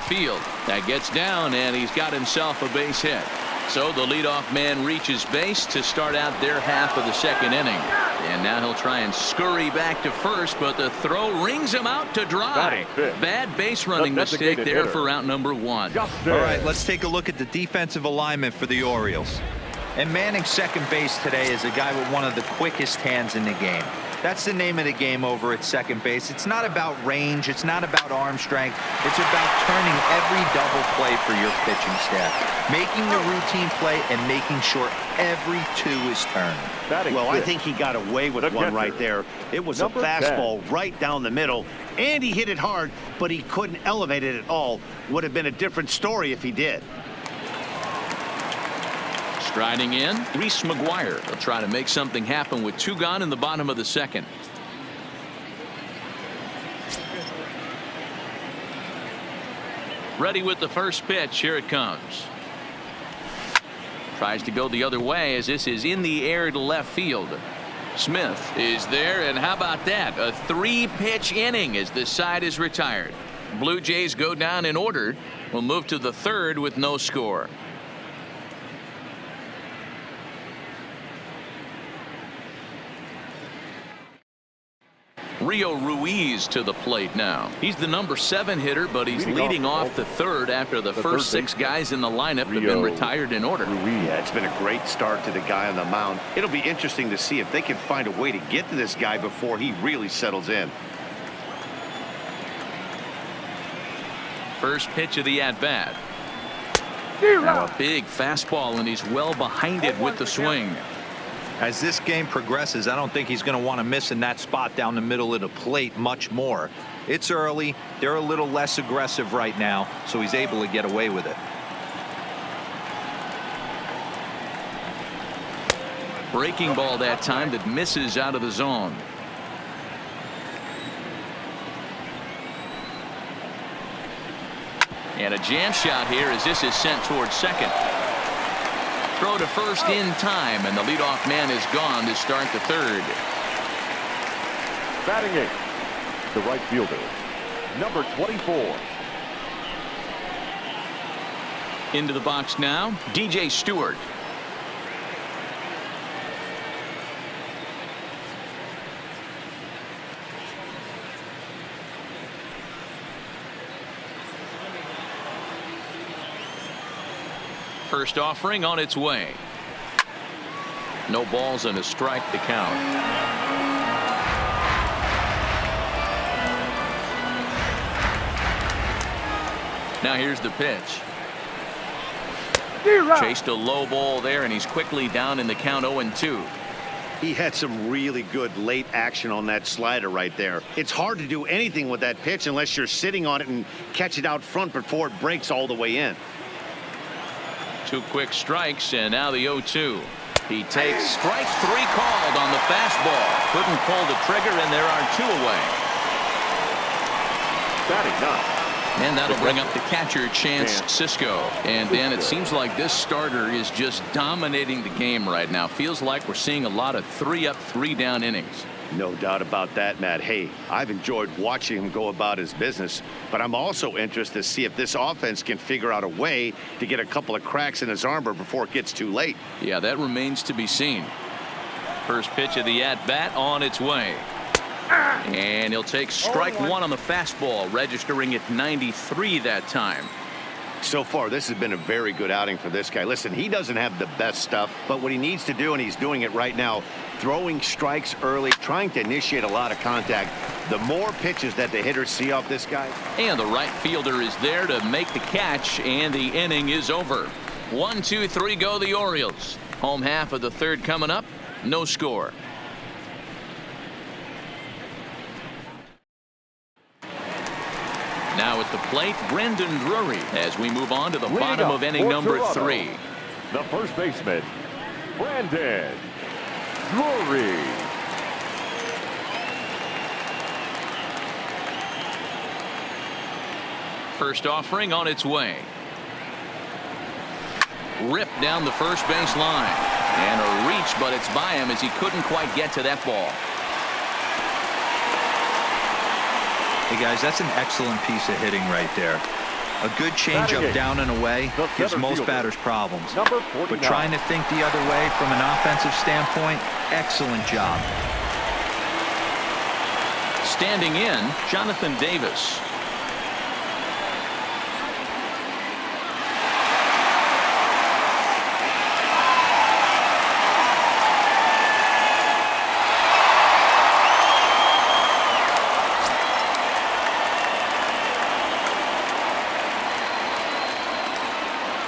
field. That gets down, and he's got himself a base hit. So the leadoff man reaches base to start out their half of the second inning. And now he'll try and scurry back to first, but the throw rings him out to dry. Bad base running mistake there for out number one. All right, let's take a look at the defensive alignment for the Orioles. And manning second base today is a guy with one of the quickest hands in the game. That's the name of the game over at second base. It's not about range. It's not about arm strength. It's about turning every double play for your pitching staff, making the routine play and making sure every two is turned. Well, I think he got away with one right there. It was a fastball right down the middle, and he hit it hard, but he couldn't elevate it at all. Would have been a different story if he did. Striding in, Reese McGuire will try to make something happen with two gone in the bottom of the second. Ready with the first pitch. Here it comes. Tries to go the other way as this is in the air to left field. Smith is there, and how about that? A three-pitch inning as this side is retired. Blue Jays go down in order. We'll move to the third with no score. Rio Ruiz to the plate now. He's the number 7 hitter, but he's leading off the third after the first 6 guys in the lineup have been retired in order. Yeah, it's been a great start to the guy on the mound. It'll be interesting to see if they can find a way to get to this guy before he really settles in. First pitch of the at-bat. Now a big fastball, and he's well behind it with the swing. As this game progresses, I don't think he's going to want to miss in that spot down the middle of the plate much more. It's early. They're a little less aggressive right now, so he's able to get away with it. Breaking ball that time that misses out of the zone. And a jam shot here as this is sent towards second. Throw to first in time, and the leadoff man is gone to start the third. Batting 8th, the right fielder, number 24. Into the box now, DJ Stewart. First offering on its way. No balls and a strike to count. Now here's the pitch. Chased a low ball there, and he's quickly down in the count 0-2. He had some really good late action on that slider right there. It's hard to do anything with that pitch unless you're sitting on it and catch it out front before it breaks all the way in. 2 quick strikes, and now the 0-2. He takes strike 3 called on the fastball. Couldn't pull the trigger, and there are 2 away. Batting 9. And that'll bring up the catcher, Chance Sisco. And Dan, it seems like this starter is just dominating the game right now. Feels like we're seeing a lot of 3-up, 3-down innings. No doubt about that, Matt. Hey, I've enjoyed watching him go about his business, but I'm also interested to see if this offense can figure out a way to get a couple of cracks in his armor before it gets too late. Yeah, that remains to be seen. First pitch of the at-bat on its way. And he'll take strike 1 on the fastball, registering at 93 that time. So far, this has been a very good outing for this guy. Listen, he doesn't have the best stuff, but what he needs to do, and he's doing it right now, throwing strikes early, trying to initiate a lot of contact. The more pitches that the hitters see off this guy. And the right fielder is there to make the catch, and the inning is over. 1, 2, 3 go the Orioles. Home half of the third coming up. No score. Now at the plate, Brendan Drury, as we move on to the bottom of inning number 3. The first baseman, Brendan Drury. First offering on its way. Ripped down the first base line. And a reach, but it's by him as he couldn't quite get to that ball. Hey guys, that's an excellent piece of hitting right there. A good changeup down and away gives most batters problems. But trying to think the other way from an offensive standpoint, excellent job. Standing in, Jonathan Davis.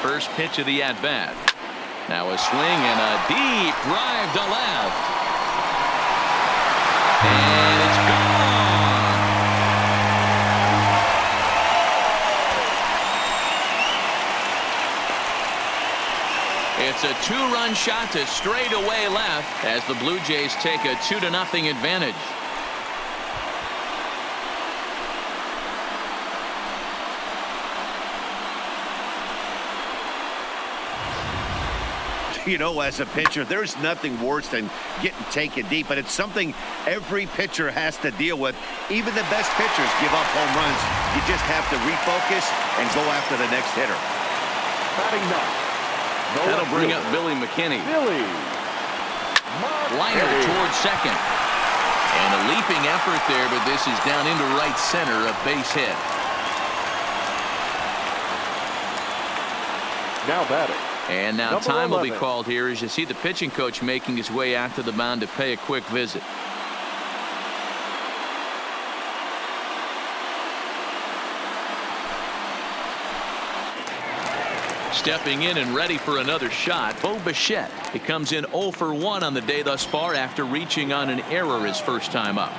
First pitch of the at-bat. Now a swing and a deep drive to left. And it's gone. It's a two-run shot to straightaway left as the Blue Jays take a 2-0 advantage. You know, as a pitcher, there's nothing worse than getting taken deep, but it's something every pitcher has to deal with. Even the best pitchers give up home runs. You just have to refocus and go after the next hitter. That'll bring up Billy McKinney. Liner towards second. And a leaping effort there, but this is down into right center, a base hit. Now batting. And now Number time 11. will be called here as you see the pitching coach making his way out to the mound to pay a quick visit. Stepping in and ready for another shot, Bo Bichette. He comes in 0 for 1 on the day thus far after reaching on an error his first time up.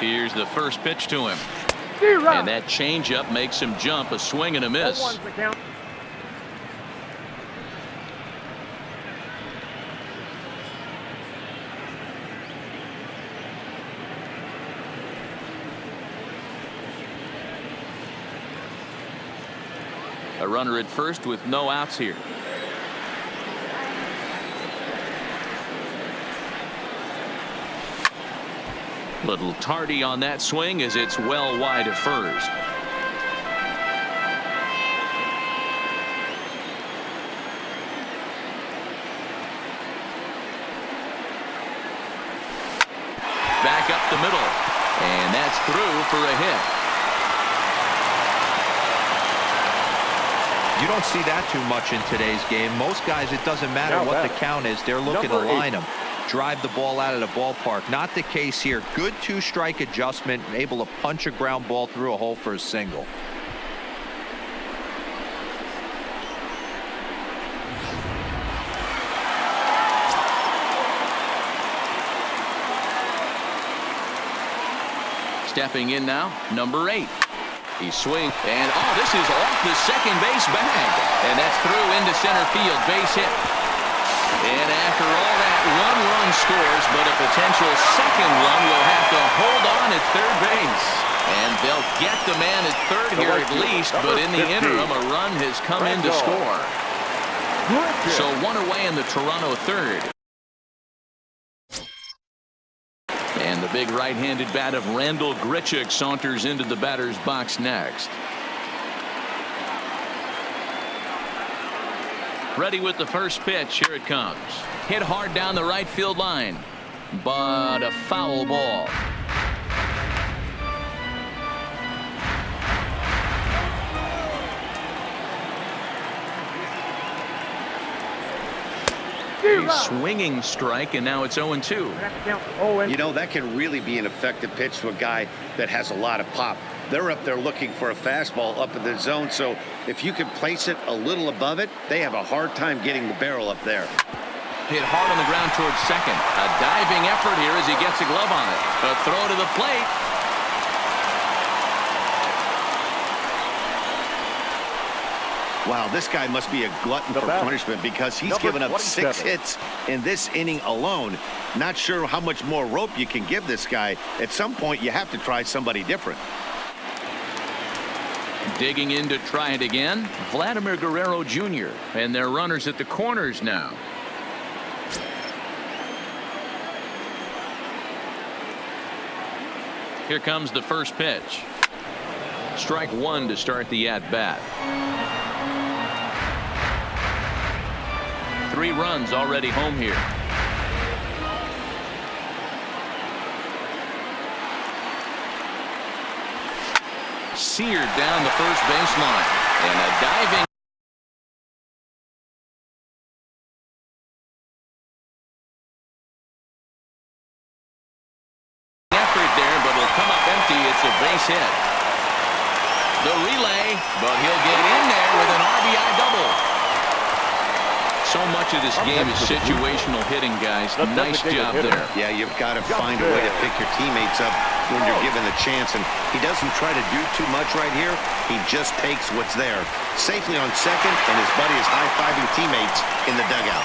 Here's the first pitch to him. And that changeup makes him jump, a swing and a miss. A runner at first with no outs here. Little tardy on that swing as it's well wide of first. Back up the middle. And that's through for a hit. You don't see that too much in today's game. Most guys, it doesn't matter what the count is. They're looking to line them, drive the ball out of the ballpark. Not the case here. Good two-strike adjustment, able to punch a ground ball through a hole for a single. Stepping in now, number 8. He swings, and this is off the second base bag. And that's through into center field, base hit. And after all that, 1 run scores, but a potential second run will have to hold on at third base. And they'll get the man at third here at least, but in the interim, a run has come in to score. So 1 away in the Toronto third. And the big right-handed bat of Randall Grichuk saunters into the batter's box next. Ready with the first pitch. Here it comes. Hit hard down the right field line, but a foul ball. A swinging strike, and now it's 0-2. You know, that can really be an effective pitch to a guy that has a lot of pop. They're up there looking for a fastball up in the zone, so if you can place it a little above it, they have a hard time getting the barrel up there. Hit hard on the ground towards second. A diving effort here as he gets a glove on it. A throw to the plate. Wow, this guy must be a glutton for punishment because he's given up 6 hits in this inning alone. Not sure how much more rope you can give this guy. At some point, you have to try somebody different. Digging in to try it again, Vladimir Guerrero Jr. And their runners at the corners now. Here comes the first pitch. Strike one to start the at-bat. 3 runs already home here. Seared down the first baseline, and a diving effort there, but it'll come up empty. It's a base hit. The relay, but he'll get in there with an RBI double. So much of this game is situational hitting, guys. Nice job there. Yeah, you've got to find a way to pick your teammates up when you're given the chance, and he doesn't try to do too much right here. He just takes what's there. Safely on second, and his buddy is high-fiving teammates in the dugout.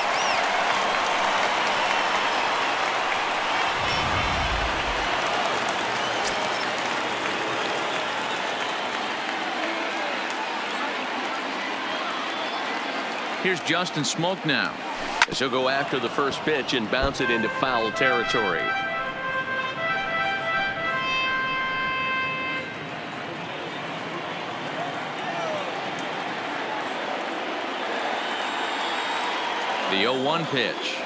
Here's Justin Smoke now, as he'll go after the first pitch and bounce it into foul territory. The 0-1 pitch.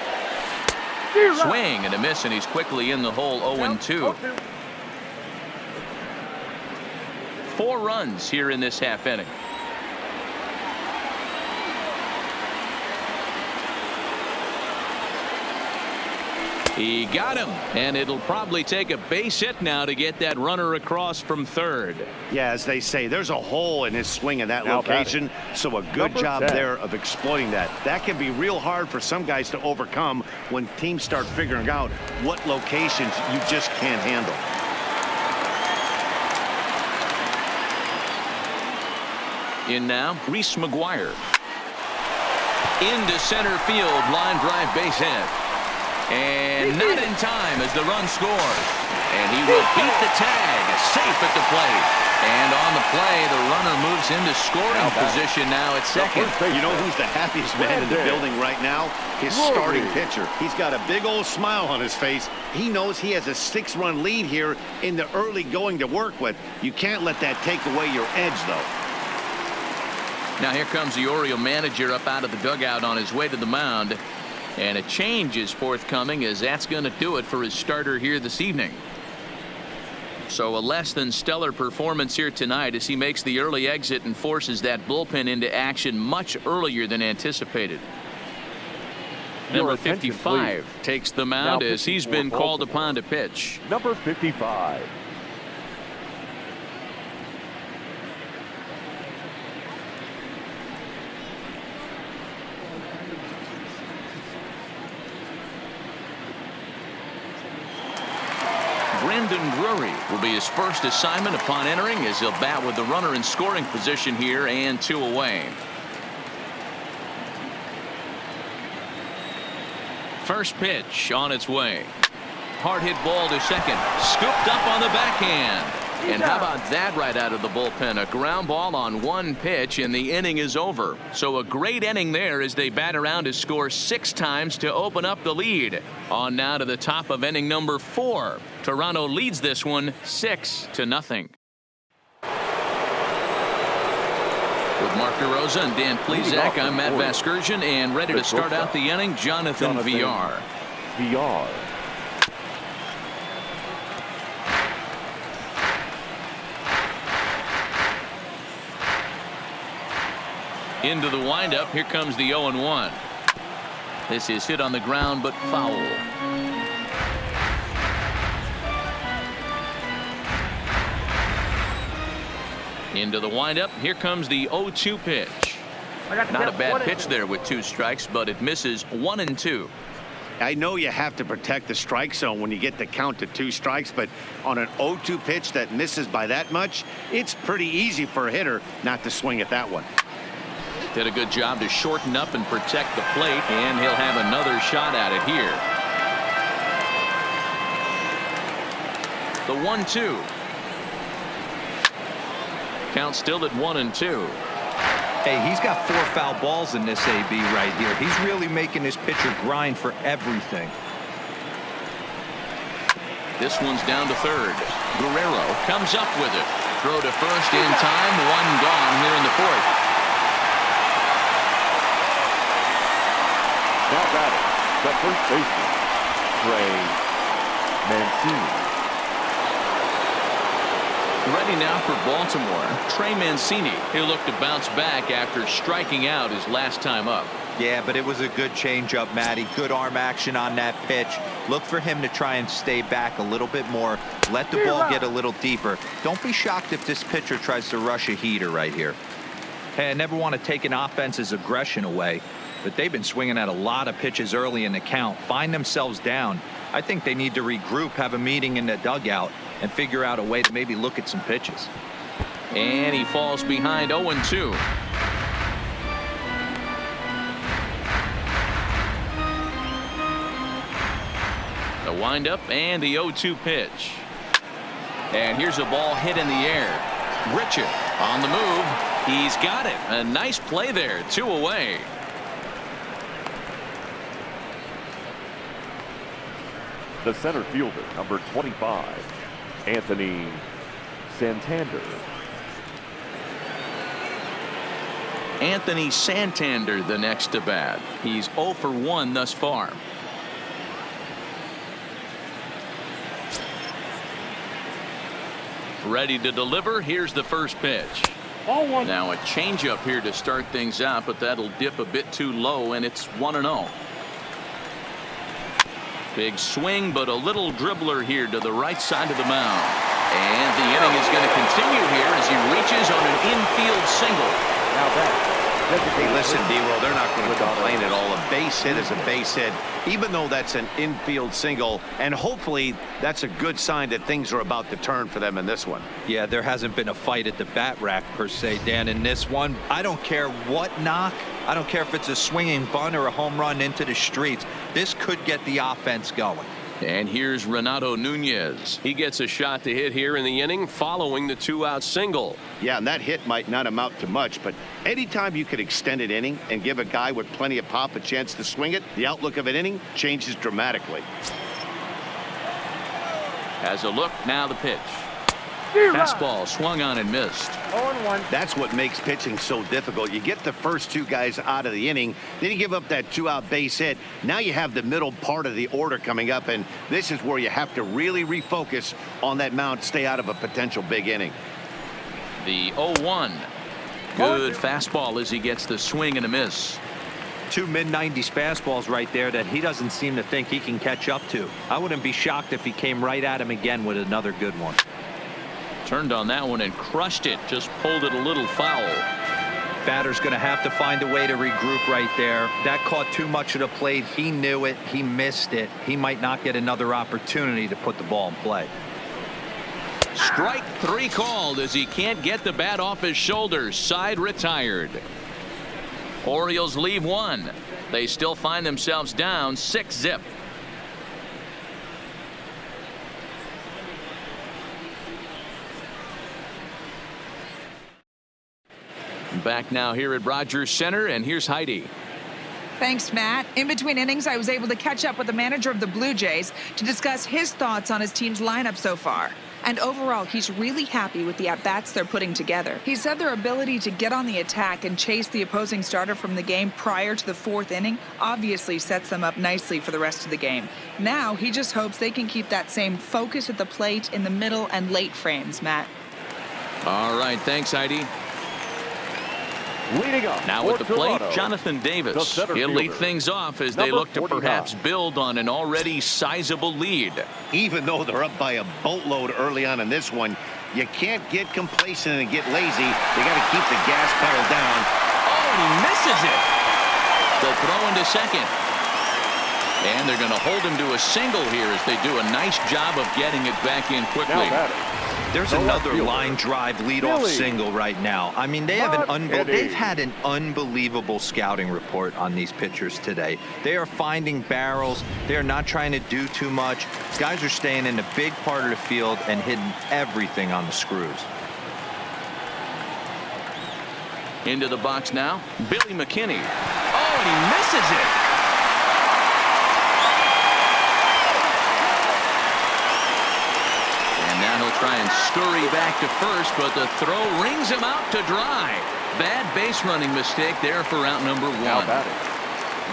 Swing and a miss, and he's quickly in the hole. 0-2. 4 runs here in this half inning. He got him, and it'll probably take a base hit now to get that runner across from third. Yeah, as they say, there's a hole in his swing in that location, so a good job there of exploiting that. That can be real hard for some guys to overcome when teams start figuring out what locations you just can't handle. In now, Reese McGuire. Into center field, line drive base hit. And not in time as the run scores. And he will beat the tag, safe at the plate. And on the play, the runner moves into scoring position now at second. You know who's the happiest man in the building right now? His starting pitcher. He's got a big old smile on his face. He knows he has a 6-run lead here in the early going to work with. You can't let that take away your edge, though. Now here comes the Oriole manager up out of the dugout on his way to the mound. And a change is forthcoming, as that's going to do it for his starter here this evening. So a less than stellar performance here tonight as he makes the early exit and forces that bullpen into action much earlier than anticipated. Number 55 takes the mound as he's been called upon to pitch. Number 55. Brandon Drury will be his first assignment upon entering, as he'll bat with the runner in scoring position here and 2 away. First pitch on its way. Hard hit ball to second. Scooped up on the backhand. And how about that right out of the bullpen? A ground ball on 1 pitch, and the inning is over. So a great inning there as they bat around to score 6 times to open up the lead. On now to the top of inning number 4. Toronto leads this one 6-0. With Mark DeRosa and Dan Plesac, I'm Matt Vasgersian, and ready to start out the inning, Jonathan Villar. Into the windup. Here comes the 0-1. This is hit on the ground, but foul. Into the windup. Here comes the 0-2 pitch. Not a bad pitch there with 2 strikes, but it misses 1-2. I know you have to protect the strike zone when you get the count to 2 strikes, but on an 0-2 pitch that misses by that much, it's pretty easy for a hitter not to swing at that one. Did a good job to shorten up and protect the plate, and he'll have another shot at it here. The 1-2. Count still at 1-2. Hey, he's got 4 foul balls in this AB right here. He's really making this pitcher grind for everything. This one's down to third. Guerrero comes up with it. Throw to first in time. One gone here in the fourth. Now batting, the first baseman, Trey Mancini. Ready now for Baltimore, Trey Mancini. He'll look to bounce back after striking out his last time up. Yeah, but it was a good changeup, Matty. Good arm action on that pitch. Look for him to try and stay back a little bit more. Let the ball get a little deeper. Don't be shocked if this pitcher tries to rush a heater right here. Hey, I never want to take an offense's aggression away, but they've been swinging at a lot of pitches early in the count. Find themselves down. I think they need to regroup, have a meeting in the dugout, and figure out a way to maybe look at some pitches. And he falls behind 0-2. The windup and the 0-2 pitch. And here's a ball hit in the air. Richard on the move. He's got it. A nice play there. 2 away. The center fielder, number 25, Anthony Santander. Anthony Santander the next to bat. He's 0 for 1 thus far. Ready to deliver. Here's the first pitch. Now a changeup here to start things out, but that'll dip a bit too low, and it's 1-0. Big swing, but a little dribbler here to the right side of the mound. And the inning is going to continue here as he reaches on an infield single. Now that. Hey, listen, D-Roll, they're not going to complain at all. A base hit is a base hit, even though that's an infield single. And hopefully that's a good sign that things are about to turn for them in this one. Yeah, there hasn't been a fight at the bat rack per se, Dan, in this one. I don't care what knock. I don't care if it's a swinging bunt or a home run into the streets. This could get the offense going. And here's Renato Nunez. He gets a shot to hit here in the inning following the 2-out single. Yeah, and that hit might not amount to much, but anytime you could extend an inning and give a guy with plenty of pop a chance to swing it, the outlook of an inning changes dramatically. As a look, now the pitch. Fastball swung on and missed. 0-1. That's what makes pitching so difficult. You get the first 2 guys out of the inning, then you give up that 2-out base hit. Now you have the middle part of the order coming up, and this is where you have to really refocus on that mound, stay out of a potential big inning. The 0-1. Good fastball as he gets the swing and a miss. 2 mid-90s fastballs right there that he doesn't seem to think he can catch up to. I wouldn't be shocked if he came right at him again with another good one. Turned on that one and crushed it. Just pulled it a little foul. Batter's going to have to find a way to regroup right there. That caught too much of the plate. He knew it. He missed it. He might not get another opportunity to put the ball in play. Strike 3 called as he can't get the bat off his shoulders. Side retired. Orioles leave 1. They still find themselves down 6-0. Back now here at Rogers Center, and here's Heidi. Thanks, Matt. In between innings, I was able to catch up with the manager of the Blue Jays to discuss his thoughts on his team's lineup so far. And overall, he's really happy with the at-bats they're putting together. He said their ability to get on the attack and chase the opposing starter from the game prior to the 4th inning obviously sets them up nicely for the rest of the game. Now, he just hopes they can keep that same focus at the plate in the middle and late frames, Matt. All right, thanks, Heidi. Leading up now with the plate, Toronto, Jonathan Davis. He'll lead things off as they look to perhaps build on an already sizable lead. Even though they're up by a boatload early on in this one, you can't get complacent and get lazy. You got to keep the gas pedal down. Oh, and he misses it. The throw into second. And they're going to hold him to a single here as they do a nice job of getting it back in quickly. There's another line drive leadoff single right now. I mean, they've had an unbelievable scouting report on these pitchers today. They are finding barrels. They are not trying to do too much. Guys are staying in a big part of the field and hitting everything on the screws. Into the box now, Billy McKinney. Oh, and he misses it. Now he'll try and and scurry back to first, but the throw rings him out to dry. Bad base running mistake there for out number 1. Now batting,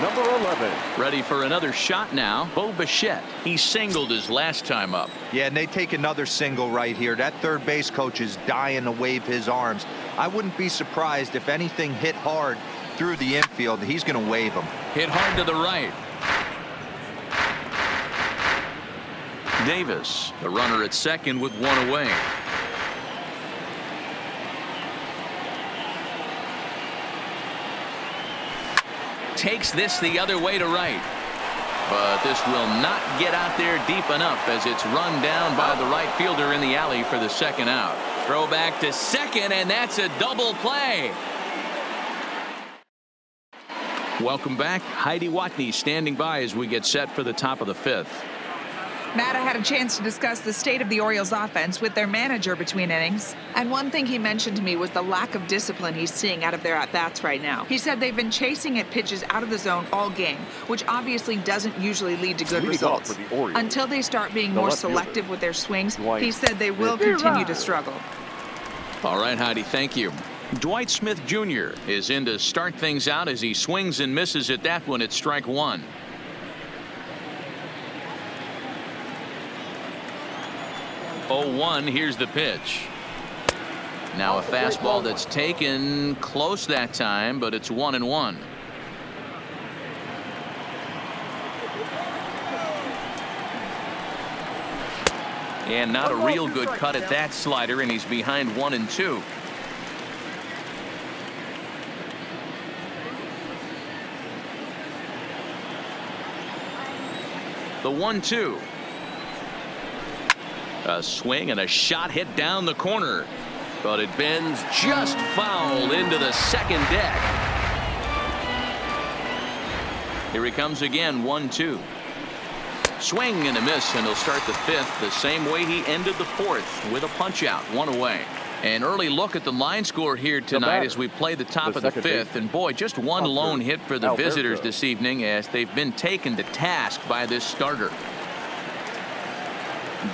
number 11. Ready for another shot now. Bo Bichette. He singled his last time up. Yeah, and they take another single right here. That third base coach is dying to wave his arms. I wouldn't be surprised if anything hit hard through the infield. He's going to wave them. Hit hard to the right. Davis, the runner at second with 1 away. Takes this the other way to right. But this will not get out there deep enough as it's run down by the right fielder in the alley for the second out. Throw back to second, and that's a double play. Welcome back. Heidi Watney standing by as we get set for the top of the 5th. Matt, I had a chance to discuss the state of the Orioles offense with their manager between innings. And one thing he mentioned to me was the lack of discipline he's seeing out of their at-bats right now. He said they've been chasing at pitches out of the zone all game, which obviously doesn't usually lead to good results. Until they start being more selective with their swings, he said they will continue to struggle. All right, Heidi, thank you. Dwight Smith Jr. is in to start things out as he swings and misses at that one at strike 1. 0-1. Here's the pitch. Now a fastball that's taken close that time, but it's 1-1. And not a real good cut at that slider, and he's behind 1-2. The 1-2. A swing and a shot hit down the corner, but it bends just foul into the second deck. Here he comes again. 1-2. Swing and a miss, and he'll start the 5th the same way he ended the 4th with a punch out. 1 away. An early look at the line score here tonight as we play the top of the 5th, and boy, just one lone hit for the visitors this evening as they've been taken to task by this starter.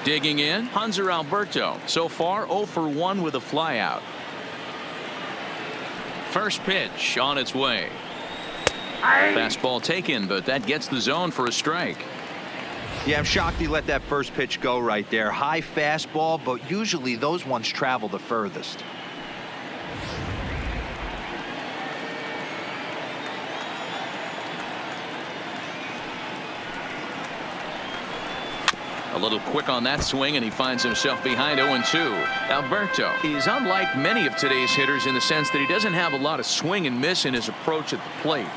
Digging in, Hanser Alberto. So far 0 for 1 with a flyout. First pitch on its way. Fastball taken, but that gets the zone for a strike. Yeah, I'm shocked he let that first pitch go right there. High fastball, but usually those ones travel the furthest. A little quick on that swing, and he finds himself behind 0-2. Alberto is unlike many of today's hitters in the sense that he doesn't have a lot of swing and miss in his approach at the plate.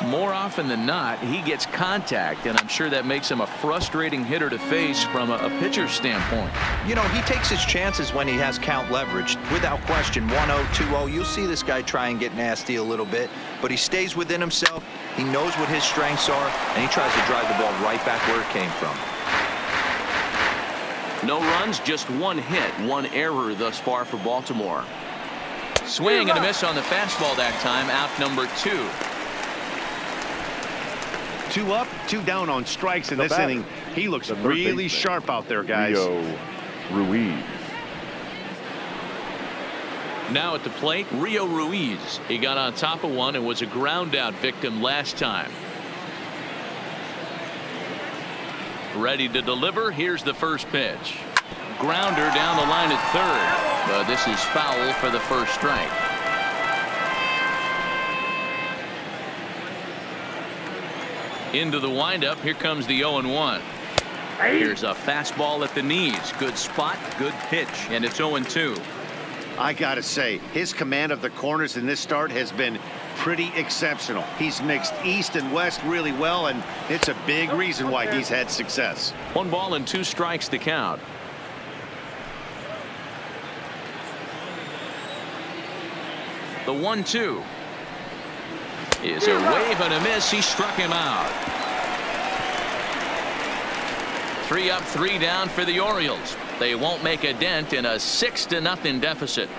More often than not, he gets contact, and I'm sure that makes him a frustrating hitter to face from a pitcher's standpoint. You know, he takes his chances when he has count leverage. Without question, 1-0, 2-0, you'll see this guy try and get nasty a little bit, but he stays within himself. He knows what his strengths are, and he tries to drive the ball right back where it came from. No runs, just 1 hit, 1 error thus far for Baltimore. Swing and a miss on the fastball that time. Out number 2. 2 up, 2 down on strikes in this inning. He looks really sharp out there, guys. Rio Ruiz. Now at the plate, Rio Ruiz. He got on top of one and was a ground out victim last time. Ready to deliver. Here's the first pitch. Grounder down the line at third, but this is foul for the first strike. Into the windup. Here comes the 0-1. Here's a fastball at the knees. Good spot, good pitch, and it's 0-2. I gotta say, his command of the corners in this start has been pretty exceptional. He's mixed east and west really well, and it's a big reason why he's had success. 1 ball and 2 strikes to count. The 1-2 is a wave and a miss. He struck him out. 3 up, 3 down for the Orioles. They won't make a dent in a 6-0 deficit.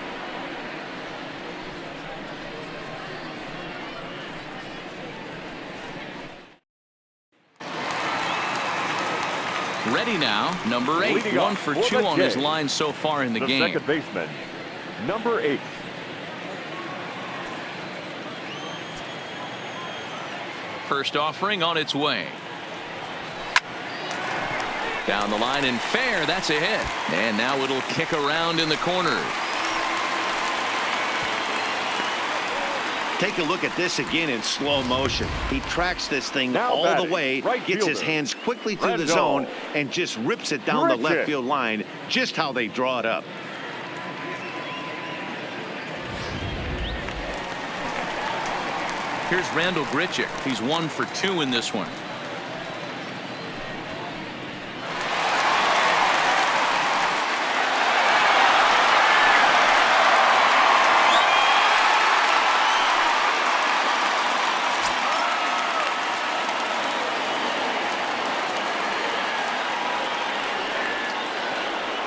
Ready now, number 8, Leading 1 off for for 2 the on his Jays, line so far in the game. Second baseman, number 8. First offering on its way. Down the line and fair. That's a hit. And now it'll kick around in the corner. Take a look at this again in slow motion. He tracks this thing Now all batting, the way, right gets his fielder, hands quickly through the Randall. zone, and just rips it down the left Griffin. field line, just how they draw it up. Here's Randall Grichuk. He's 1 for 2 in this one.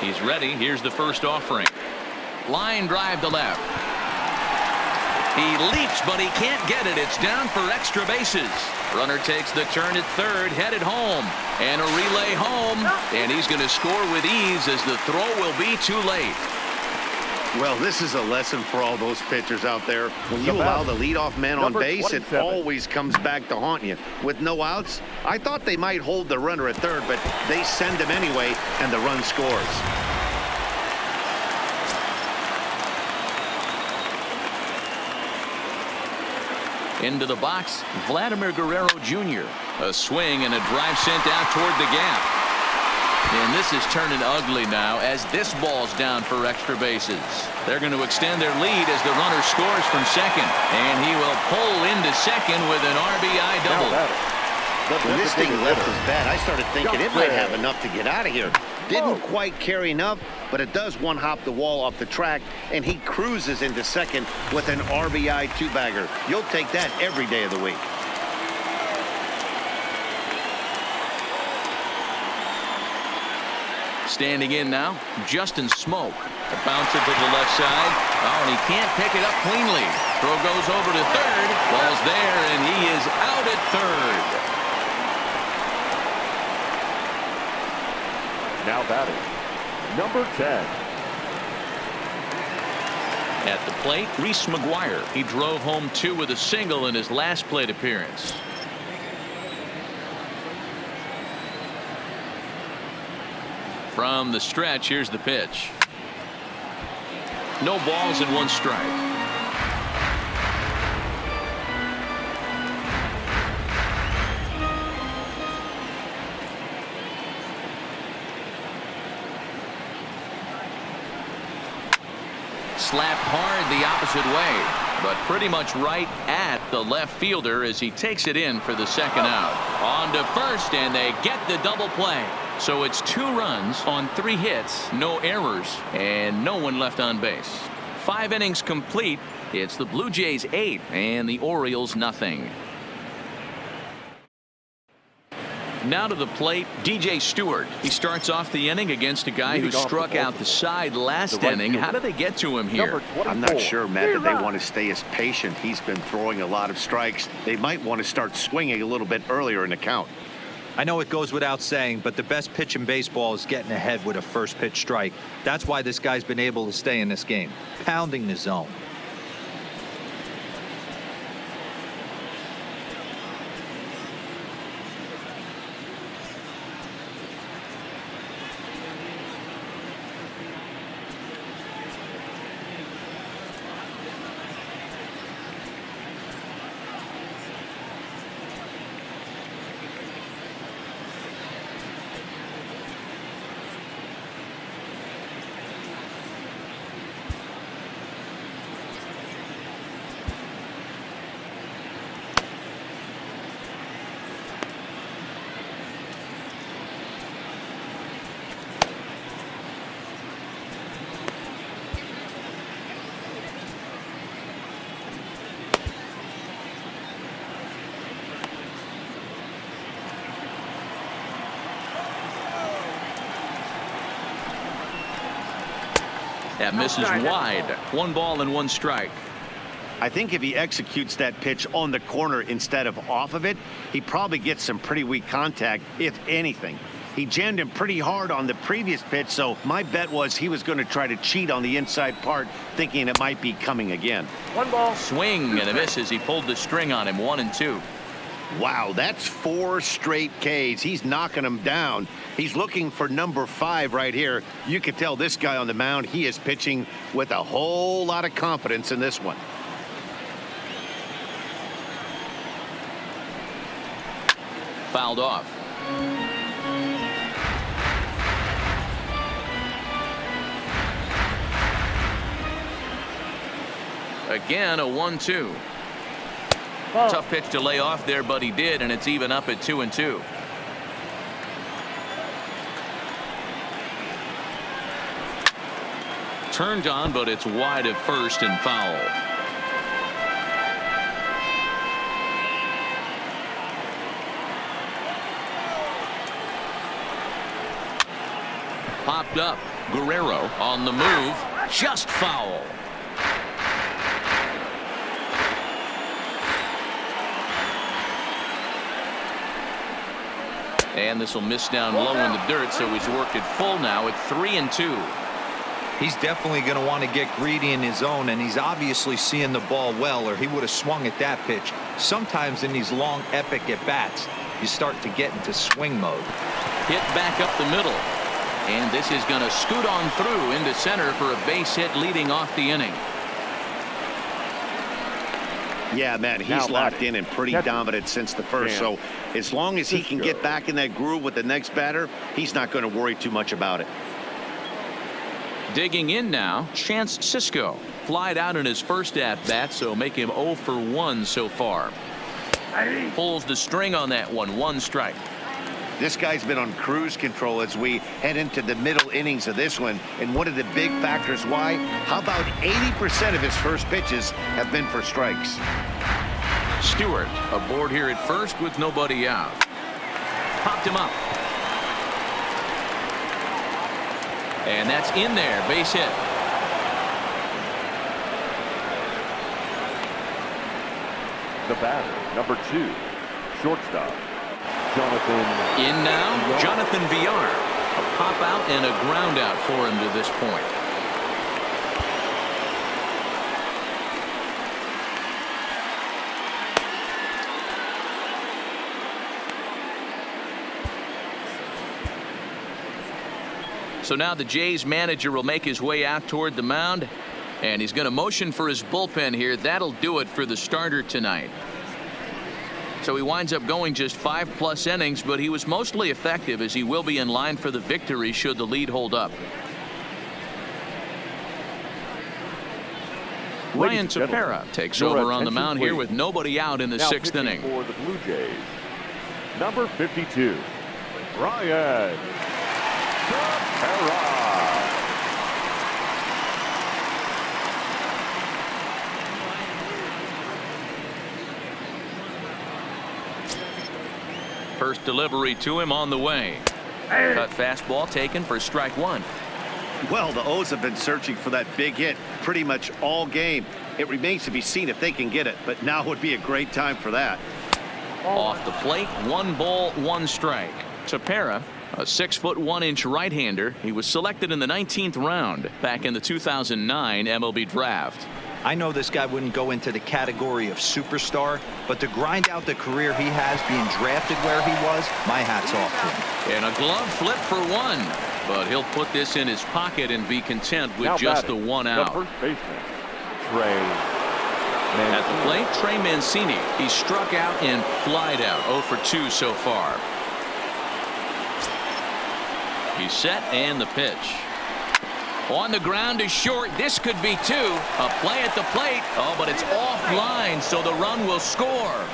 He's ready. Here's the first offering. Line drive to left. He leaps, but he can't get it. It's down for extra bases. Runner takes the turn at third, headed home. And a relay home. And he's going to score with ease as the throw will be too late. Well, this is a lesson for all those pitchers out there. When you allow the leadoff man on Number base, it 27. always comes back to haunt you. With no outs, I thought they might hold the runner at third, but they send him anyway, and the run scores. Into the box, Vladimir Guerrero Jr. A swing and a drive sent out toward the gap. And this is turning ugly now as this ball's down for extra bases. They're going to extend their lead as the runner scores from second. And he will pull into second with an RBI Now double. batting, the When this thing designated left hitter, his bat, I started thinking it might have Griffin. enough to get out of here. Didn't quite carry enough, but it does one hop the wall off the track, and he cruises into second with an RBI two-bagger. You'll take that every day of the week. Standing in now, Justin Smoke. A bouncer to the left side. Oh, and he can't pick it up cleanly. Throw goes over to third. Ball's there, and he is out at third. Now batting, number 10. At the plate, Reese McGuire. He drove home 2 with a single in his last plate appearance. From the stretch, here's the pitch. No balls and 1 strike. Slapped hard the opposite way, but pretty much right at the left fielder as he takes it in for the second out. On to first, and they get the double play. So it's 2 runs on 3 hits, no errors, and no one left on base. 5 innings complete. It's the Blue Jays 8 and the Orioles nothing. Now to the plate, DJ Stewart. He starts off the inning against a guy who Leading off struck the out the side last the right inning. fielder. How did they get to him here? Number 24. I'm not sure, Matt, that they want to stay as patient. He's been throwing a lot of strikes. They might want to start swinging a little bit earlier in the count. I know it goes without saying, but the best pitch in baseball is getting ahead with a first pitch strike. That's why this guy's been able to stay in this game, pounding the zone. That misses wide. 1 ball and 1 strike. I think if he executes that pitch on the corner instead of off of it, he probably gets some pretty weak contact, if anything. He jammed him pretty hard on the previous pitch, so my bet was he was going to try to cheat on the inside part, thinking it might be coming again. 1 ball. Swing and a miss as he pulled the string on him. 1-2. Wow, that's 4 straight Ks. He's knocking them down. He's looking for number 5 right here. You can tell this guy on the mound, he is pitching with a whole lot of confidence in this one. Fouled off. Again, a 1-2. Tough pitch to lay off there, but he did, and it's even up at 2-2. Turned on, but it's wide at first and foul. Popped up. Guerrero on the move. Just foul. And this will miss down low in the dirt, so he's worked it full now at 3-2. He's definitely going to want to get greedy in his zone, and he's obviously seeing the ball well, or he would have swung at that pitch. Sometimes in these long, epic at-bats, you start to get into swing mode. Hit back up the middle. And this is going to scoot on through into center for a base hit leading off the inning. Yeah, man, he's locked in and pretty dominant since the first. So as long as he can get back in that groove with the next batter, he's not going to worry too much about it. Digging in now, Chance Sisco. Flied out in his first at-bat, so make him 0 for 1 so far. Pulls the string on that one. 1 strike. This guy's been on cruise control as we head into the middle innings of this one. And one of the big factors why, how about 80% of his first pitches have been for strikes? Stewart aboard here at first with nobody out. Popped him up. And that's in there. Base hit. The batter, number 2, shortstop, Jonathan. In now, Jonathan Villar. A pop out and a ground out for him to this point. So now the Jays manager will make his way out toward the mound, and he's going to motion for his bullpen here. That'll do it for the starter tonight. So he winds up going just 5+ innings, but he was mostly effective as he will be in line for the victory should the lead hold up. Ryan Tepera takes over on the mound here with nobody out in the 6th inning. For the Blue Jays, number 52, Ryan Tepera. First delivery to him on the way. Cut fastball taken for strike 1. Well, the O's have been searching for that big hit pretty much all game. It remains to be seen if they can get it, but now would be a great time for that. Off the plate, 1 ball, 1 strike. Tepera, a 6'1" right-hander. He was selected in the 19th round back in the 2009 MLB draft. I know this guy wouldn't go into the category of superstar, but to grind out the career he has being drafted where he was, my hat's off to him. And a glove flip for 1, but he'll put this in his pocket and be content with just the 1 out. The first baseman, Trey Mancini. At the plate, Trey Mancini. He struck out and flied out. 0 for 2 so far. He's set and the pitch. On the ground is short. This could be 2. A play at the plate. Oh, but it's offline, so the run will score.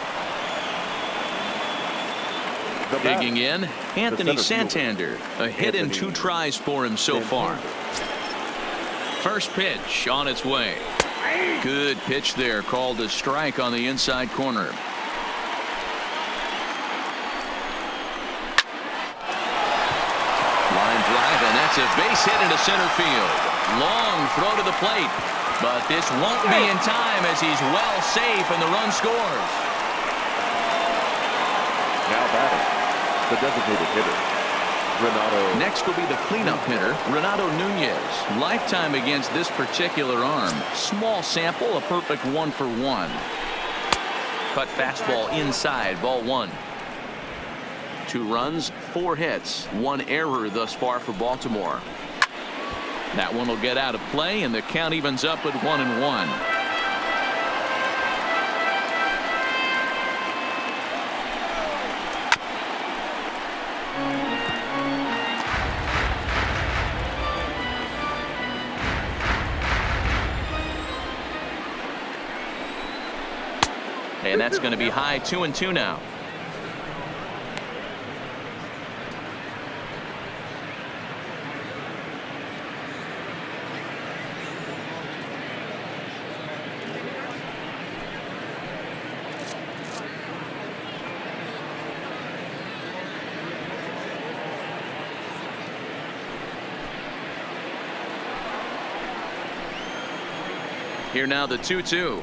Digging in, Anthony Santander. A hit and 2 tries for him so far. First pitch on its way. Good pitch there, called a strike on the inside corner. Line drive, and that's a base hit into center field. Long throw to the plate, but this won't be in time as he's well safe and the run scores. Now batting, the designated hitter, Renato. Next will be the cleanup hitter, Renato Nunez. Lifetime against this particular arm. Small sample, a perfect 1-for-1. Cut fastball inside, ball 1. 2 runs, 4 hits, 1 error thus far for Baltimore. That one will get out of play, and the count evens up at 1-1. And that's going to be high 2-2 now. Here now the 2-2.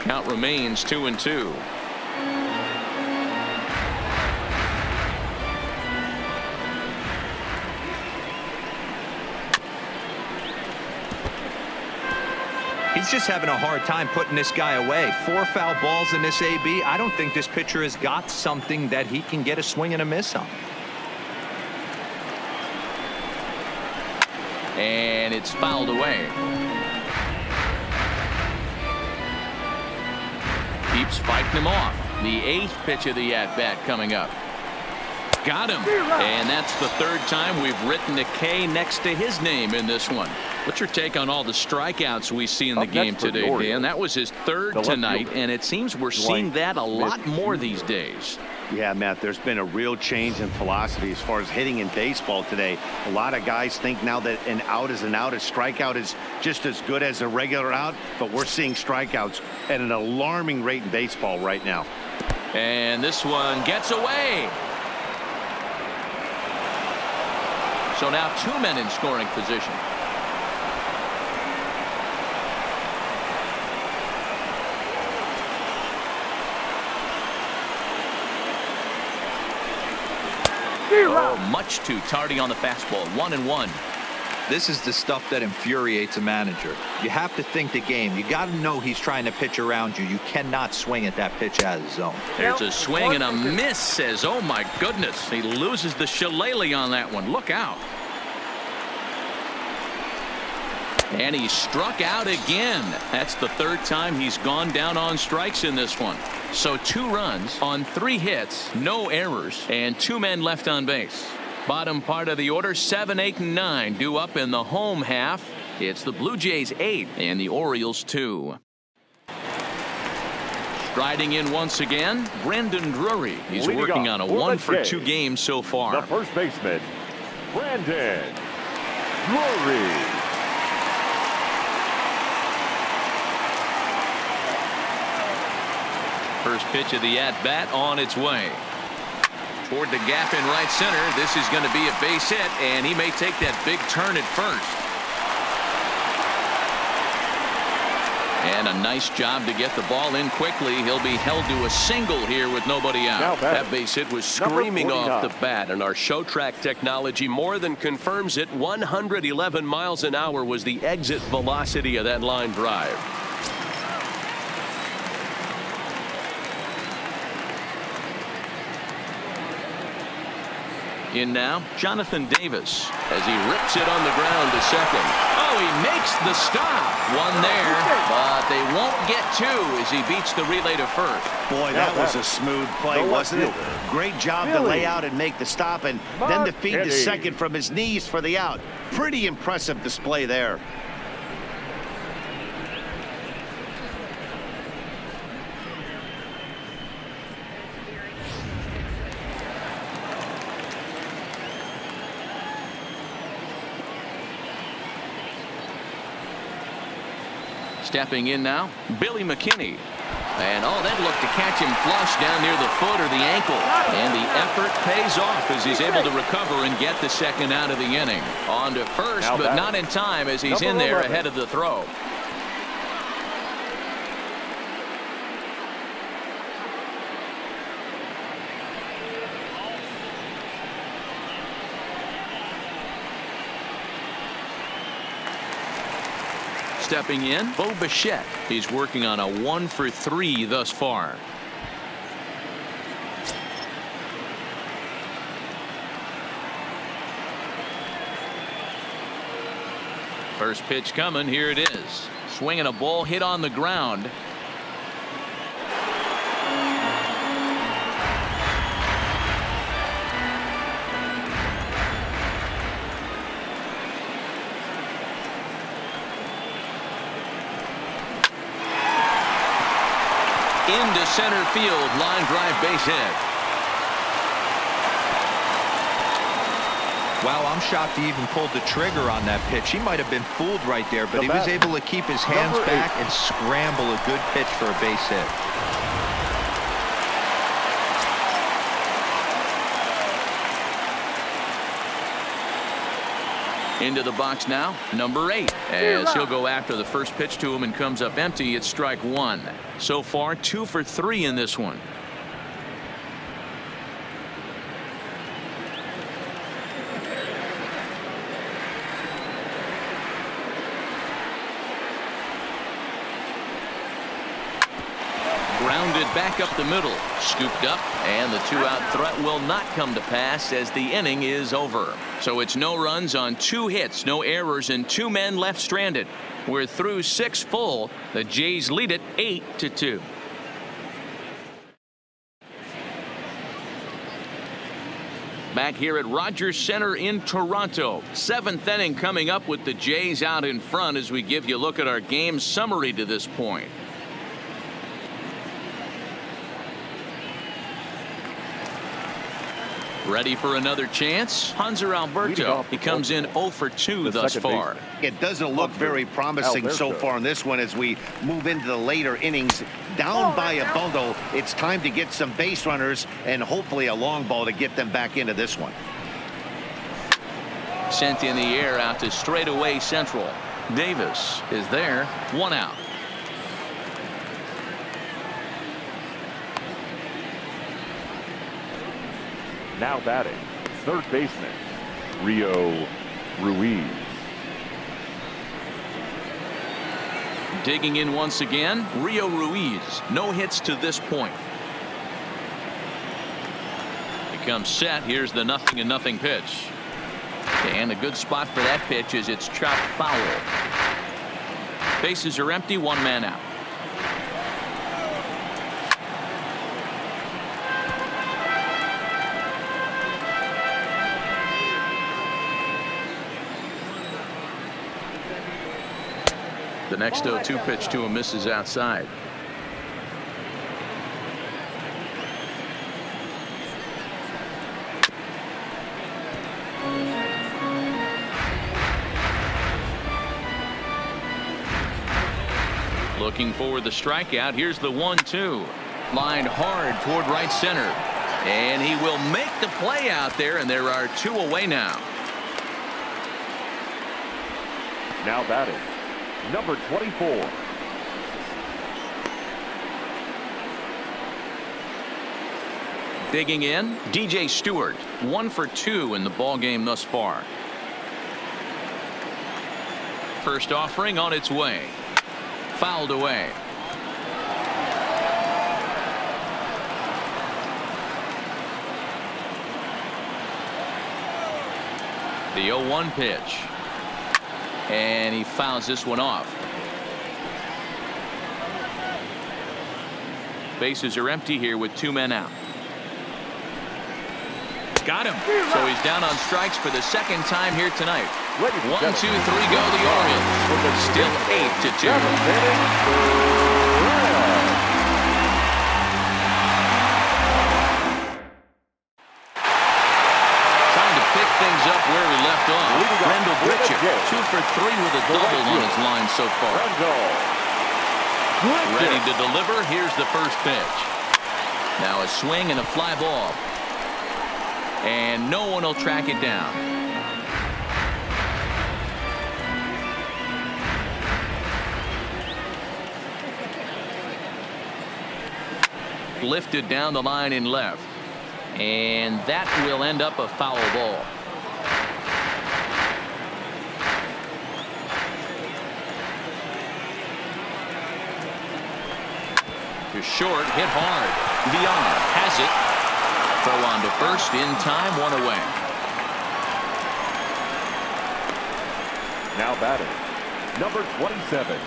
Count remains 2-2. He's just having a hard time putting this guy away. 4 foul balls in this AB. I don't think this pitcher has got something that he can get a swing and a miss on. And it's fouled away. Keeps fighting him off. The 8th pitch of the at-bat coming up. Got him. And that's the 3rd time we've written a K next to his name in this one. What's your take on all the strikeouts we see in the game today, Dan? That was his 3rd tonight, and it seems we're seeing that a lot more these days. Yeah, Matt, there's been a real change in philosophy as far as hitting in baseball today. A lot of guys think now that an out is an out. A strikeout is just as good as a regular out, but we're seeing strikeouts at an alarming rate in baseball right now. And this one gets away. So now 2 men in scoring position. Oh, much too tardy on the fastball. 1-1. This is the stuff that infuriates a manager. You have to think the game. You got to know he's trying to pitch around you. You cannot swing at that pitch out of the zone. There's a swing and a miss. Says, oh my goodness. He loses the shillelagh on that one. Look out. And he struck out again. That's the 3rd time he's gone down on strikes in this one. So 2 runs on 3 hits, no errors, and 2 men left on base. Bottom part of the order, 7, 8, and 9 due up in the home half. It's the Blue Jays 8 and the Orioles 2. Striding in once again, Brandon Drury. He's working on a 1-for-2 game so far. The first baseman, Brandon Drury. First pitch of the at-bat on its way. Toward the gap in right center. This is going to be a base hit, and he may take that big turn at first. And a nice job to get the ball in quickly. He'll be held to a single here with nobody out. That base hit was screaming off the bat, and our show track technology more than confirms it. 111 miles an hour was the exit velocity of that line drive. In now, Jonathan Davis as he rips it on the ground to second. Oh, he makes the stop. 1 there, but they won't get 2 as he beats the relay to first. Boy, that was a smooth play, wasn't it? Great job to lay out and make the stop, and then to feed the second from his knees for the out. Pretty impressive display there. Stepping in now, Billy McKinney. And oh, that looked to catch him flush down near the foot or the ankle. And the effort pays off as he's able to recover and get the second out of the inning. On to first, but not in time as he's in there ahead of the throw. stepping in, Bo Bichette. He's working on a 1-for-3 thus far. First pitch coming. Here it is. Swinging a ball hit on the ground. Into center field. Line drive, base hit. Wow, I'm shocked he even pulled the trigger on that pitch. He might have been fooled right there, but he was able to keep his hands back and scramble a good pitch for a base hit. Into the box now, number 8, as he'll go after the first pitch to him and comes up empty. It's strike 1. So far 2 for 3 in this one. Grounded back up the middle, scooped up, and the 2-out threat will not come to pass as the inning is over. So it's no runs on 2 hits, no errors, and 2 men left stranded. We're through 6 full. The Jays lead it 8-2. Back here at Rogers Center in Toronto. 7th inning coming up with the Jays out in front as we give you a look at our game summary to this point. Ready for another chance? Hanser Alberto. He comes in 0 for 2 thus far. It doesn't look very promising so far in this one as we move into the later innings. Down by a bundle, it's time to get some base runners and hopefully a long ball to get them back into this one. Sent in the air out to straightaway central. Davis is there. 1 out. Now batting, third baseman, Rio Ruiz. Digging in once again, Rio Ruiz. No hits to this point. He comes set. Here's the 0-0 pitch. And a good spot for that pitch as it's chopped foul. Bases are empty. 1 man out. The next 0-2 pitch to him misses outside. Looking for the strikeout. Here's the 1-2. Lined hard toward right center. And he will make the play out there, and there are 2 away now. Now batting, number 24. Digging in, DJ Stewart. 1 for 2 in the ball game thus far. First offering on its way. Fouled away. The 0-1 pitch. And he fouls this one off. Bases are empty here with 2 men out. Got him. So he's down on strikes for the 2nd time here tonight. 1, 2, 3 go the Orioles. Still 8-2. Trying to pick things up where we left off. Rendell Britcher, 2 for 3 with a double on his line so far. Ready to deliver. Here's the first pitch. Now a swing and a fly ball. And no one will track it down. Lifted down the line in left. And that will end up a foul ball. To short, hit hard. Villar has it. Throw on to first in time, one away. Now batting, number 27.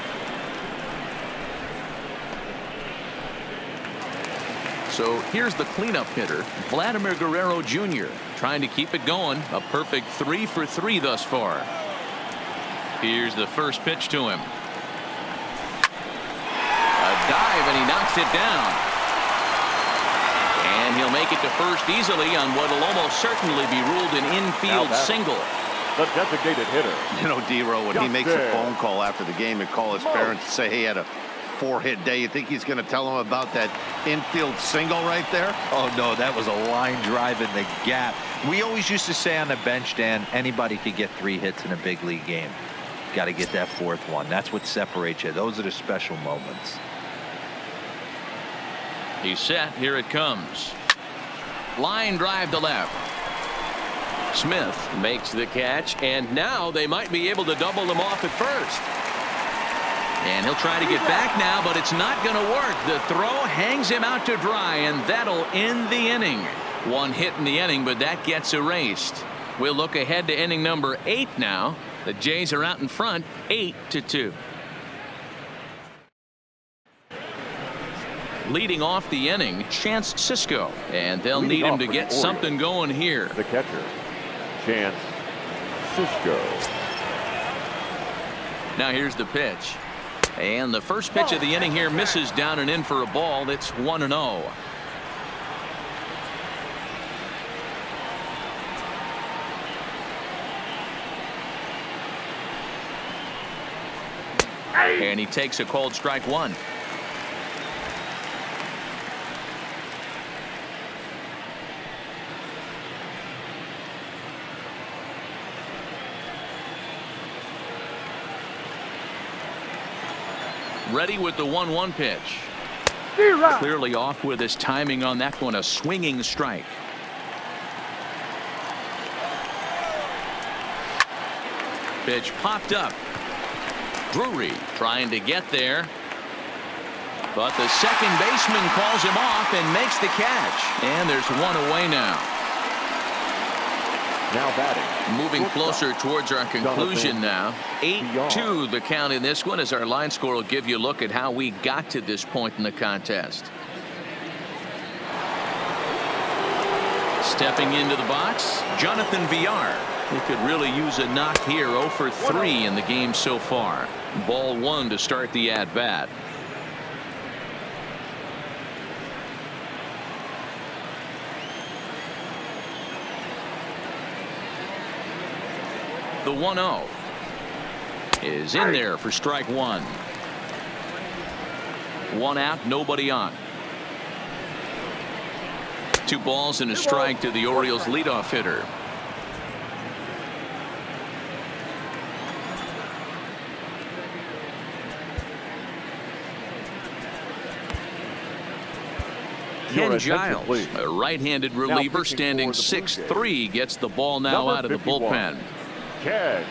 So here's the cleanup hitter, Vladimir Guerrero Jr., trying to keep it going. A perfect 3 for 3 thus far. Here's the first pitch to him. A dive, and he knocks it down. And he'll make it to first easily on what will almost certainly be ruled an infield single. The designated hitter. You know, D-Row, when he makes a phone call after the game and call his parents to say, hey, he had a 4-hit day, you think he's going to tell him about that infield single right there? Oh, no, that was a line drive in the gap. We always used to say on the bench, Dan, anybody could get 3 hits in a big league game. Got to get that 4th one. That's what separates you. Those are the special moments. He's set. Here it comes. Line drive to left. Smith makes the catch, and now they might be able to double him off at first. And he'll try to get back now, but it's not going to work. The throw hangs him out to dry, and that'll end the inning. 1 hit in the inning, but that gets erased. We'll look ahead to inning number 8 now. The Jays are out in front, 8-2. Leading off the inning, Chance Sisco, and they'll need him to get something going here. The catcher, Chance Sisco. Now here's the pitch. And the first pitch of the inning here misses down and in for a ball. It's 1-0. And he takes a called strike 1. Ready with the 1-1 pitch. Clearly off with his timing on that one. A swinging strike. Pitch popped up. Drury trying to get there. But the second baseman calls him off and makes the catch. And there's 1 away now. Now batting. Moving closer towards our conclusion now. 8-2 the count in this one, as our line score will give you a look at how we got to this point in the contest. Stepping into the box, Jonathan Villar. He could really use a knock here. 0 for 3 in the game so far. Ball 1 to start the at-bat. The 1-0 is in there for strike 1. 1 out, nobody on. 2 balls and a strike to the Orioles leadoff hitter. Ken Giles, a right-handed reliever, standing 6'3", gets the ball now out of the bullpen. Ken Giles.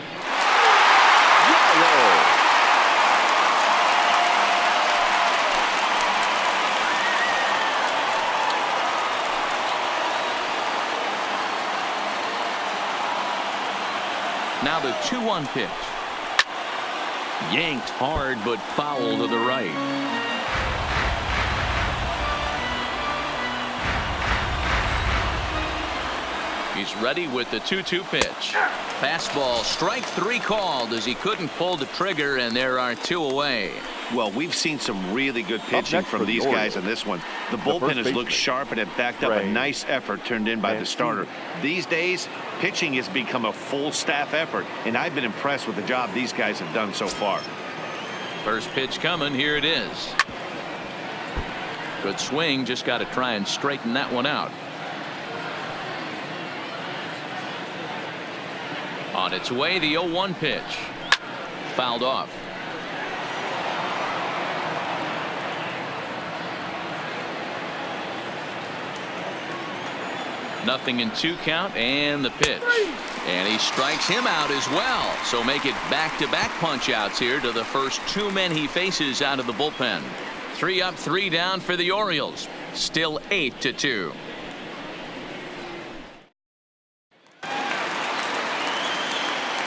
Now the 2-1 pitch. Yanked hard, but foul to the right. He's ready with the 2-2 pitch. Fastball, strike 3 called, as he couldn't pull the trigger, and there are 2 away. Well, we've seen some really good pitching from these guys in this one. The bullpen has looked sharp and have backed up a nice effort turned in by the starter. These days, pitching has become a full staff effort, and I've been impressed with the job these guys have done so far. First pitch coming. Here it is. Good swing. Just got to try and straighten that one out. On its way, the 0-1 pitch. Fouled off. Nothing in 2 count, and the pitch. And he strikes him out as well. So make it back-to-back punch outs here to the first 2 men he faces out of the bullpen. 3 up, 3 down for the Orioles. Still 8-2.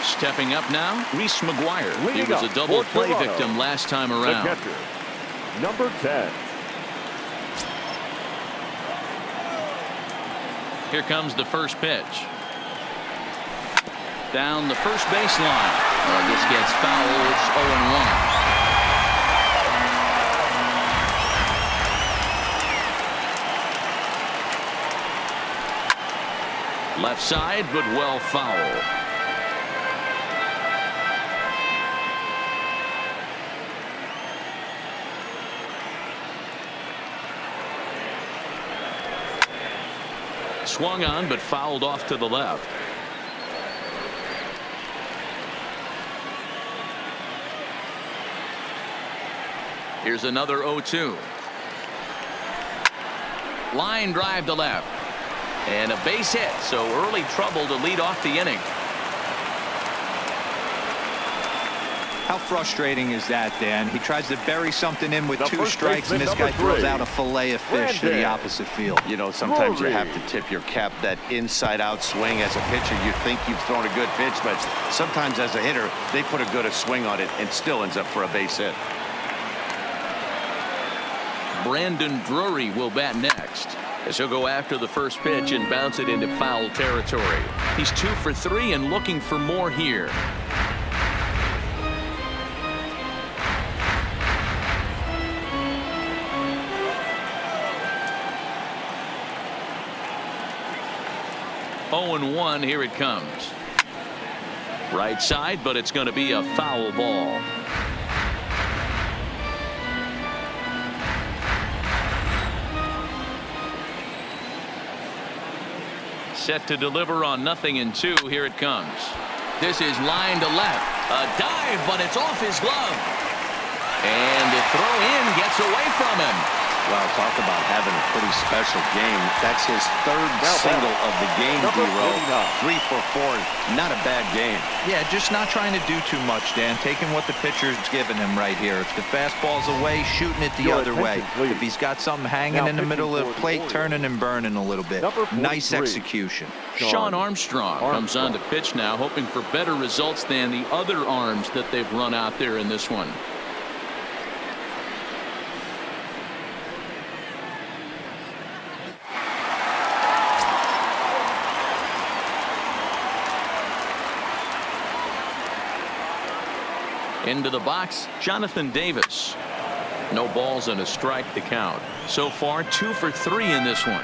Stepping up now, Reese McGuire. He was a double play victim last time around. The catcher, number 10. Here comes the first pitch. Down the first baseline. Oh, this gets fouled. It's 0-1. Left side, but well foul. Swung on, but fouled off to the left. Here's another 0-2. Line drive to left. And a base hit, so early trouble to lead off the inning. How frustrating is that, Dan? He tries to bury something in with The 2 first strikes, and baseman, this guy number 3. throws out a fillet of fish to the Brandon. opposite field. You know, sometimes you Rory. have to tip your cap. That inside out swing as a pitcher, you think you've thrown a good pitch, but sometimes as a hitter they put a good swing on it and still ends up for a base hit. Brandon Drury will bat next, as he'll go after the first pitch and bounce it into foul territory. He's 2 for 3 and looking for more here. Oh, 0-1. Here it comes. Right side, but it's going to be a foul ball. Set to deliver on 0-2. Here it comes. This is line to left. A dive, but it's off his glove. And the throw in gets away from him. Wow, talk about having a pretty special game. That's his 3rd Now single of the game, number D-Row. 49. 3 for 4. Not a bad game. Yeah, just not trying to do too much, Dan. Taking what the pitcher's giving him right here. If the fastball's away, shooting it the Your other way. attention, please. If he's got something hanging Now in the middle of the pitching for the plate, Orioles. turning and burning a little bit. Number Nice 43. execution. Sean Armstrong comes on to pitch now, hoping for better results than the other arms that they've run out there in this one. Into the box, Jonathan Davis. No balls and a strike to count. So far, 2 for 3 in this one.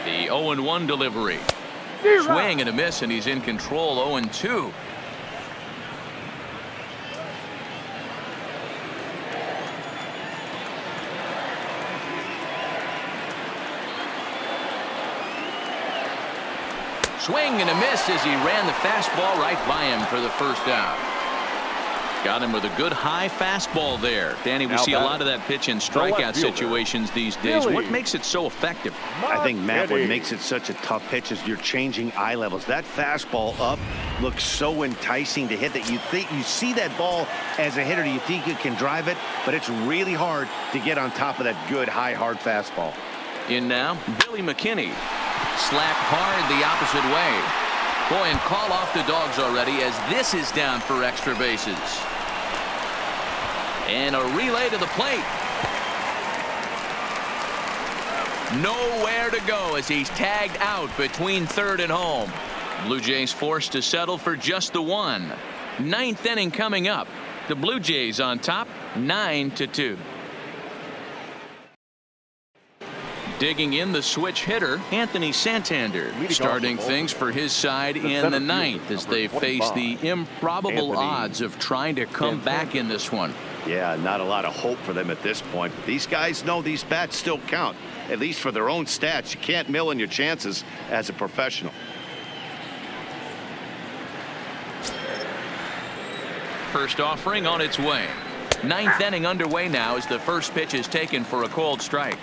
The 0-1 delivery. Swing and a miss, and he's in control. 0-2. Swing and a miss as he ran the fastball right by him for the first out. Got him with a good high fastball there. Danny, we Now see a batting, lot of that pitch in the strikeout left fielder, situations these days. Billy. What makes it so effective? I think, Matt, what Eddie. makes it such a tough pitch is you're changing eye levels. That fastball up looks so enticing to hit that you think you see that ball as a hitter. You think you can drive it, but it's really hard to get on top of that good, high, hard fastball. In now, Billy McKinney. Slapped hard the opposite way. Boy, and call off the dogs already as this is down for extra bases. And a relay to the plate. Nowhere to go as he's tagged out between third and home. Blue Jays forced to settle for just the 1. 9th inning coming up. The Blue Jays on top, 9-2. Digging in the switch hitter, Anthony Santander, starting things for his side in the 9th as they face the improbable Anthony. odds of trying to come back in this one. Yeah, not a lot of hope for them at this point. But these guys know these bats still count, at least for their own stats. You can't mill in your chances as a professional. First offering on its way. 9th inning underway now as the first pitch is taken for a called strike.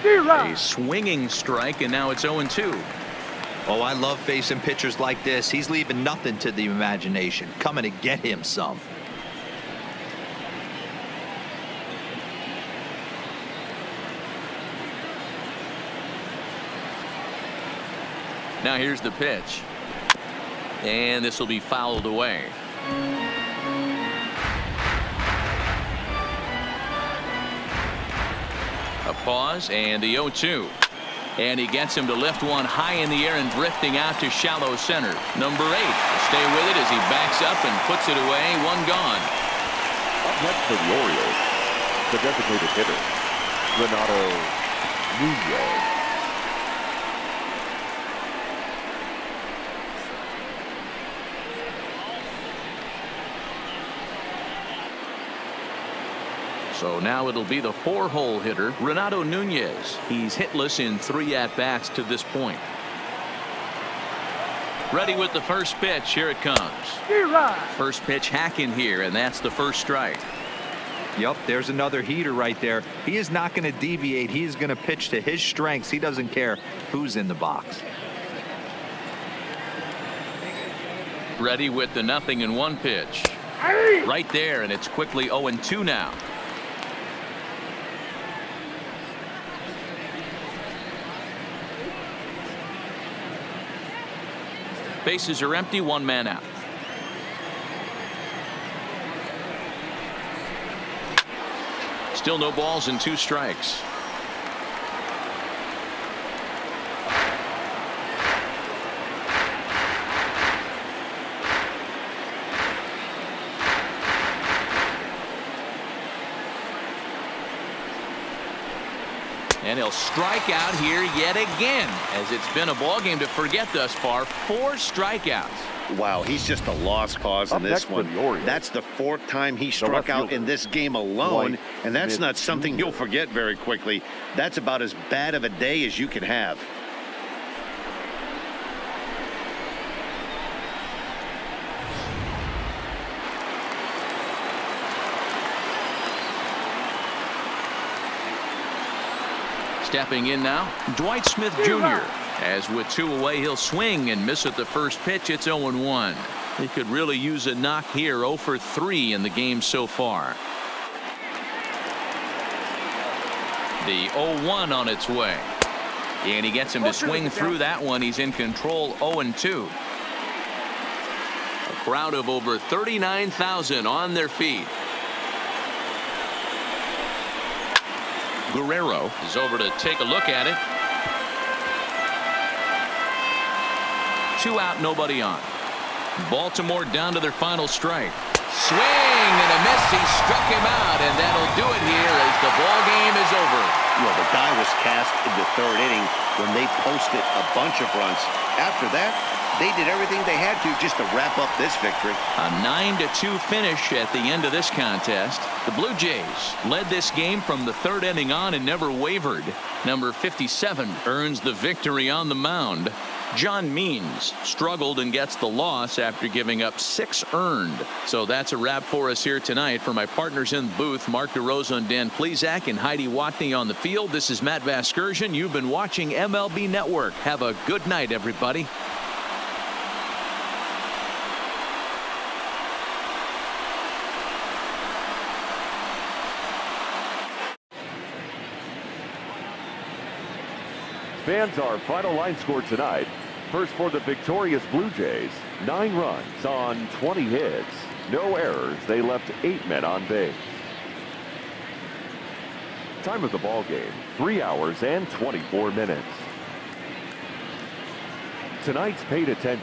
A swinging strike, and now it's 0-2. Oh, I love facing pitchers like this. He's leaving nothing to the imagination. Coming to get him some. Now here's the pitch. And this will be fouled away. A pause and the 0-2. And he gets him to lift one high in the air and drifting out to shallow center. Number 8 will stay with it as he backs up and puts it away. One gone. Up next for the Orioles, the designated hitter, Renato Nunez. So now it'll be the 4-hole hitter, Renato Nunez. He's hitless in 3 at-bats to this point. Ready with the first pitch. Here it comes. First pitch hacking here, and that's the first strike. Yep, there's another heater right there. He is not going to deviate. He is going to pitch to his strengths. He doesn't care who's in the box. Ready with the 0-1 pitch. Right there, and it's quickly 0-2 now. Bases are empty, 1 man out. Still no balls and 2 strikes. And he'll strike out here yet again, as it's been a ball game to forget thus far. 4 strikeouts. Wow, he's just a lost cause in this one. That's the 4th time he struck out in this game alone, and that's not something you'll forget very quickly. That's about as bad of a day as you can have. Stepping in now, Dwight Smith Jr. As with 2 away, he'll swing and miss at the first pitch. It's 0-1. He could really use a knock here. 0 for 3 in the game so far. The 0-1 on its way. And he gets him to swing through that one. He's in control. 0-2. A crowd of over 39,000 on their feet. Guerrero is over to take a look at it. 2 out, nobody on. Baltimore down to their final strike. Swing and a miss. He struck him out, and that'll do it here as the ball game is over. Well, the die was cast in the 3rd inning when they posted a bunch of runs. After that, they did everything they had to just to wrap up this victory. A 9-2 finish at the end of this contest. The Blue Jays led this game from the 3rd inning on and never wavered. Number 57 earns the victory on the mound. John Means struggled and gets the loss after giving up 6 earned. So that's a wrap for us here tonight. For my partners in the booth, Mark DeRosa and Dan Plesac and Heidi Watney on the field, this is Matt Vasgersian. You've been watching MLB Network. Have a good night, everybody. Fans, our final line score tonight. First for the victorious Blue Jays, 9 runs on 20 hits. No errors. They left 8 men on base. Time of the ball game, 3 hours and 24 minutes. Tonight's paid attendance.